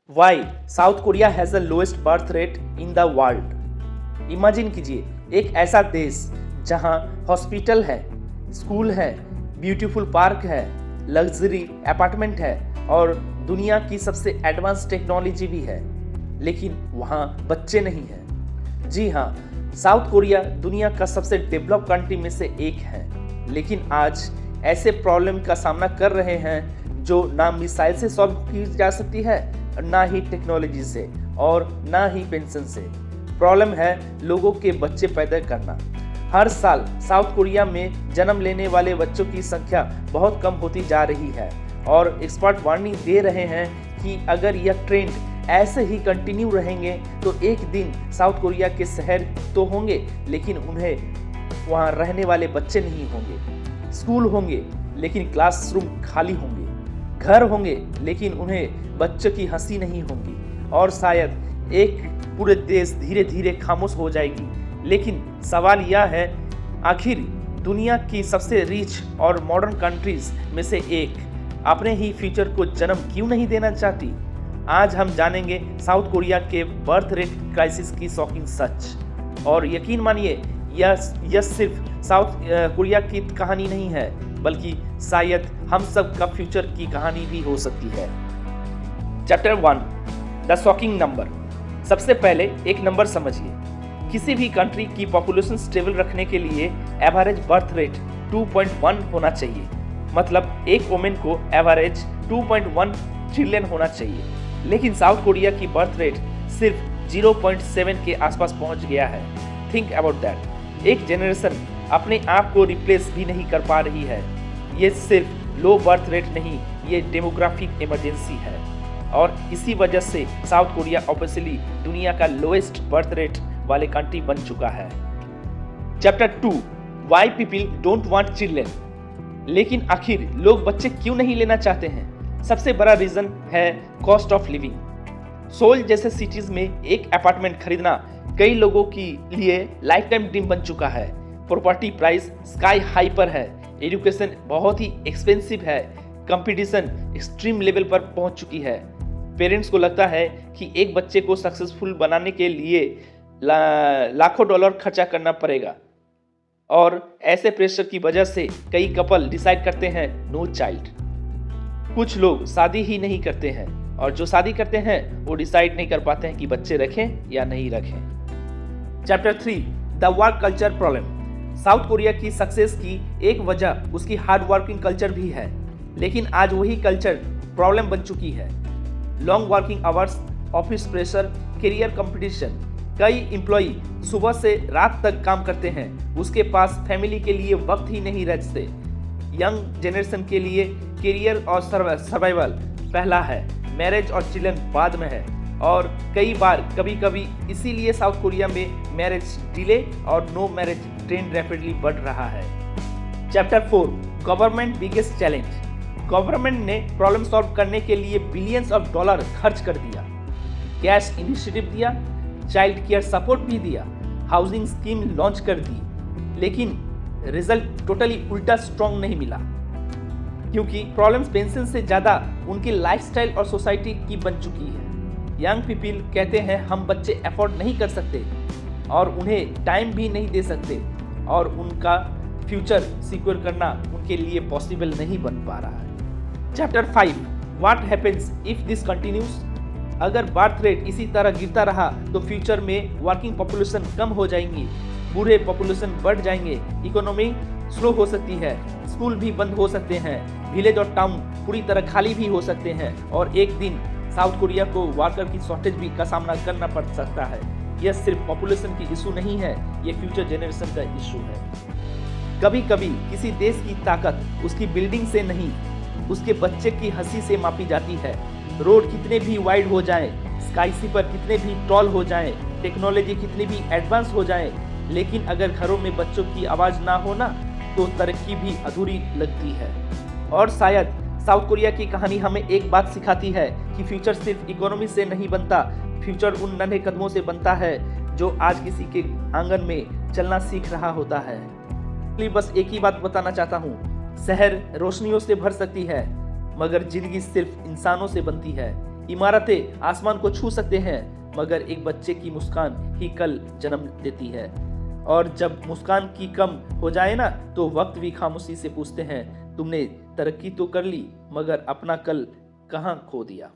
Y South Korea has the lowest birth rate in the world. Imagine कीजिए एक ऐसा देश जहां हॉस्पिटल है, स्कूल है, ब्यूटीफुल पार्क है, लग्जरी अपार्टमेंट है और दुनिया की सबसे एडवांस टेक्नोलॉजी भी है, लेकिन वहां बच्चे नहीं हैं। जी हाँ, साउथ कोरिया दुनिया का सबसे डेवलप कंट्री में से एक है, लेकिन आज ऐसे प्रॉब्लम का सामना कर रहे हैं जो ना मिसाइल से सॉल्व की जा सकती है, ना ही टेक्नोलॉजी से और ना ही पेंशन से। प्रॉब्लम है लोगों के बच्चे पैदा करना। हर साल साउथ कोरिया में जन्म लेने वाले बच्चों की संख्या बहुत कम होती जा रही है और एक्सपर्ट वार्निंग दे रहे हैं कि अगर यह ट्रेंड ऐसे ही कंटिन्यू रहेंगे तो एक दिन साउथ कोरिया के शहर तो होंगे, लेकिन उन्हें वहां रहने वाले बच्चे नहीं होंगे। स्कूल होंगे लेकिन क्लासरूम खाली होंगे, घर होंगे लेकिन उन्हें बच्चों की हंसी नहीं होगी और शायद एक पूरे देश धीरे धीरे खामोश हो जाएगी। लेकिन सवाल यह है, आखिर दुनिया की सबसे रिच और मॉडर्न कंट्रीज में से एक अपने ही फ्यूचर को जन्म क्यों नहीं देना चाहती? आज हम जानेंगे साउथ कोरिया के बर्थ रेट क्राइसिस की शॉकिंग सच। और यकीन मानिए, यह सिर्फ साउथ कोरिया की कहानी नहीं है, बल्कि शायद हम सब का फ्यूचर की कहानी भी हो सकती है। Chapter 1, the shocking number. सबसे पहले एक नंबर समझिए। किसी भी कंट्री की पॉपुलेशन स्टेबल रखने के लिए एवरेज बर्थ रेट 2.1 होना चाहिए। मतलब एक वुमेन को एवरेज 2.1 ट्रिलियन होना चाहिए, लेकिन साउथ कोरिया की बर्थ रेट सिर्फ 0.7 के आसपास पहुंच गया है। Think about that. एक जनरेशन अपने आप को रिप्लेस भी नहीं कर पा रही है। ये सिर्फ लो बर्थ रेट नहीं, ये डेमोग्राफिक इमरजेंसी है और इसी वजह से साउथ कोरिया ऑब्वियसली दुनिया का लोएस्ट बर्थ रेट वाले कंट्री बन चुका है। Chapter 2, why people don't want children. लेकिन आखिर लोग बच्चे क्यों नहीं लेना चाहते हैं? सबसे बड़ा रीजन है कॉस्ट ऑफ लिविंग। सोल जैसे सिटीज में एक अपार्टमेंट खरीदना कई लोगों के लिए लाइफ टाइम ड्रीम बन चुका है। प्रॉपर्टी प्राइस स्काई हाई पर है, एजुकेशन बहुत ही एक्सपेंसिव है, कंपटीशन एक्सट्रीम लेवल पर पहुंच चुकी है। पेरेंट्स को लगता है कि एक बच्चे को सक्सेसफुल बनाने के लिए लाखों डॉलर खर्चा करना पड़ेगा और ऐसे प्रेशर की वजह से कई कपल डिसाइड करते हैं नो चाइल्ड। कुछ लोग शादी ही नहीं करते हैं और जो शादी करते हैं वो डिसाइड नहीं कर पाते हैं कि बच्चे रखें या नहीं रखें। Chapter 3, the work culture problem. South Korea की सक्सेस की एक वजह उसकी हार्ड वर्किंग कल्चर भी है, लेकिन आज वही कल्चर प्रॉब्लम बन चुकी है। Long working hours, office pressure, career competition. कई एम्प्लॉय सुबह से रात तक काम करते हैं, उसके पास फैमिली के लिए वक्त ही नहीं रहते। यंग जनरेशन के लिए करियर और सर्वाइवल पहला है, मैरिज और चिल्ड्रन बाद में है और कई बार कभी इसीलिए साउथ कोरिया में मैरिज डिले और नो मैरिज ट्रेंड रैपिडली बढ़ रहा है। Chapter 4, government biggest challenge. Government ने प्रॉब्लम सॉल्व करने के लिए बिलियंस ऑफ डॉलर खर्च कर दिया, कैश इनिशिएटिव दिया, चाइल्ड केयर सपोर्ट भी दिया, हाउसिंग स्कीम लॉन्च कर दी, लेकिन रिजल्ट टोटली उल्टा स्ट्रॉन्ग नहीं मिला, क्योंकि प्रॉब्लम्स पेंशन से ज़्यादा उनकी लाइफस्टाइल और सोसाइटी की बन चुकी है। यंग पीपल कहते हैं हम बच्चे अफोर्ड नहीं कर सकते और उन्हें टाइम भी नहीं दे सकते और उनका फ्यूचर सिक्योर करना उनके लिए पॉसिबल नहीं बन पा रहा है। Chapter 5, what happens if this continues. अगर बर्थ रेट इसी तरह गिरता रहा तो फ्यूचर में वर्किंग पॉपुलेशन कम हो जाएंगी, बूढ़े पॉपुलेशन बढ़ जाएंगे, इकोनॉमी स्लो हो सकती है, स्कूल भी बंद हो सकते हैं, विलेज और टाउन पूरी तरह खाली भी हो सकते हैं और एक दिन साउथ कोरिया को वर्कर की शॉर्टेज भी का सामना करना पड़ सकता है। यह सिर्फ पॉपुलेशन की इशू नहीं है, ये फ्यूचर जनरेशन का इशू है। कभी कभी किसी देश की ताकत उसकी बिल्डिंग से नहीं, उसके बच्चे की हंसी से मापी जाती है। रोड कितने भी वाइड हो जाएं, स्काई स्लीपर कितने भी टॉल हो जाएं, टेक्नोलॉजी कितनी भी एडवांस हो जाए, लेकिन अगर घरों में बच्चों की आवाज़ ना हो ना तो तरक्की भी अधूरी लगती है। और शायद साउथ कोरिया की कहानी हमें एक बात सिखाती है कि फ्यूचर सिर्फ इकोनॉमी से नहीं बनता, फ्यूचर उन नन्हे कदमों से बनता है जो आज किसी के आंगन में चलना सीख रहा होता है। बस एक ही बात बताना चाहता हूँ, शहर रोशनियों से भर सकती है मगर जिंदगी सिर्फ इंसानों से बनती है। इमारतें आसमान को छू सकते हैं, मगर एक बच्चे की मुस्कान ही कल जन्म देती है। और जब मुस्कान की कम हो जाए ना, तो वक्त भी खामोशी से पूछते हैं, तुमने तरक्की तो कर ली, मगर अपना कल कहाँ खो दिया।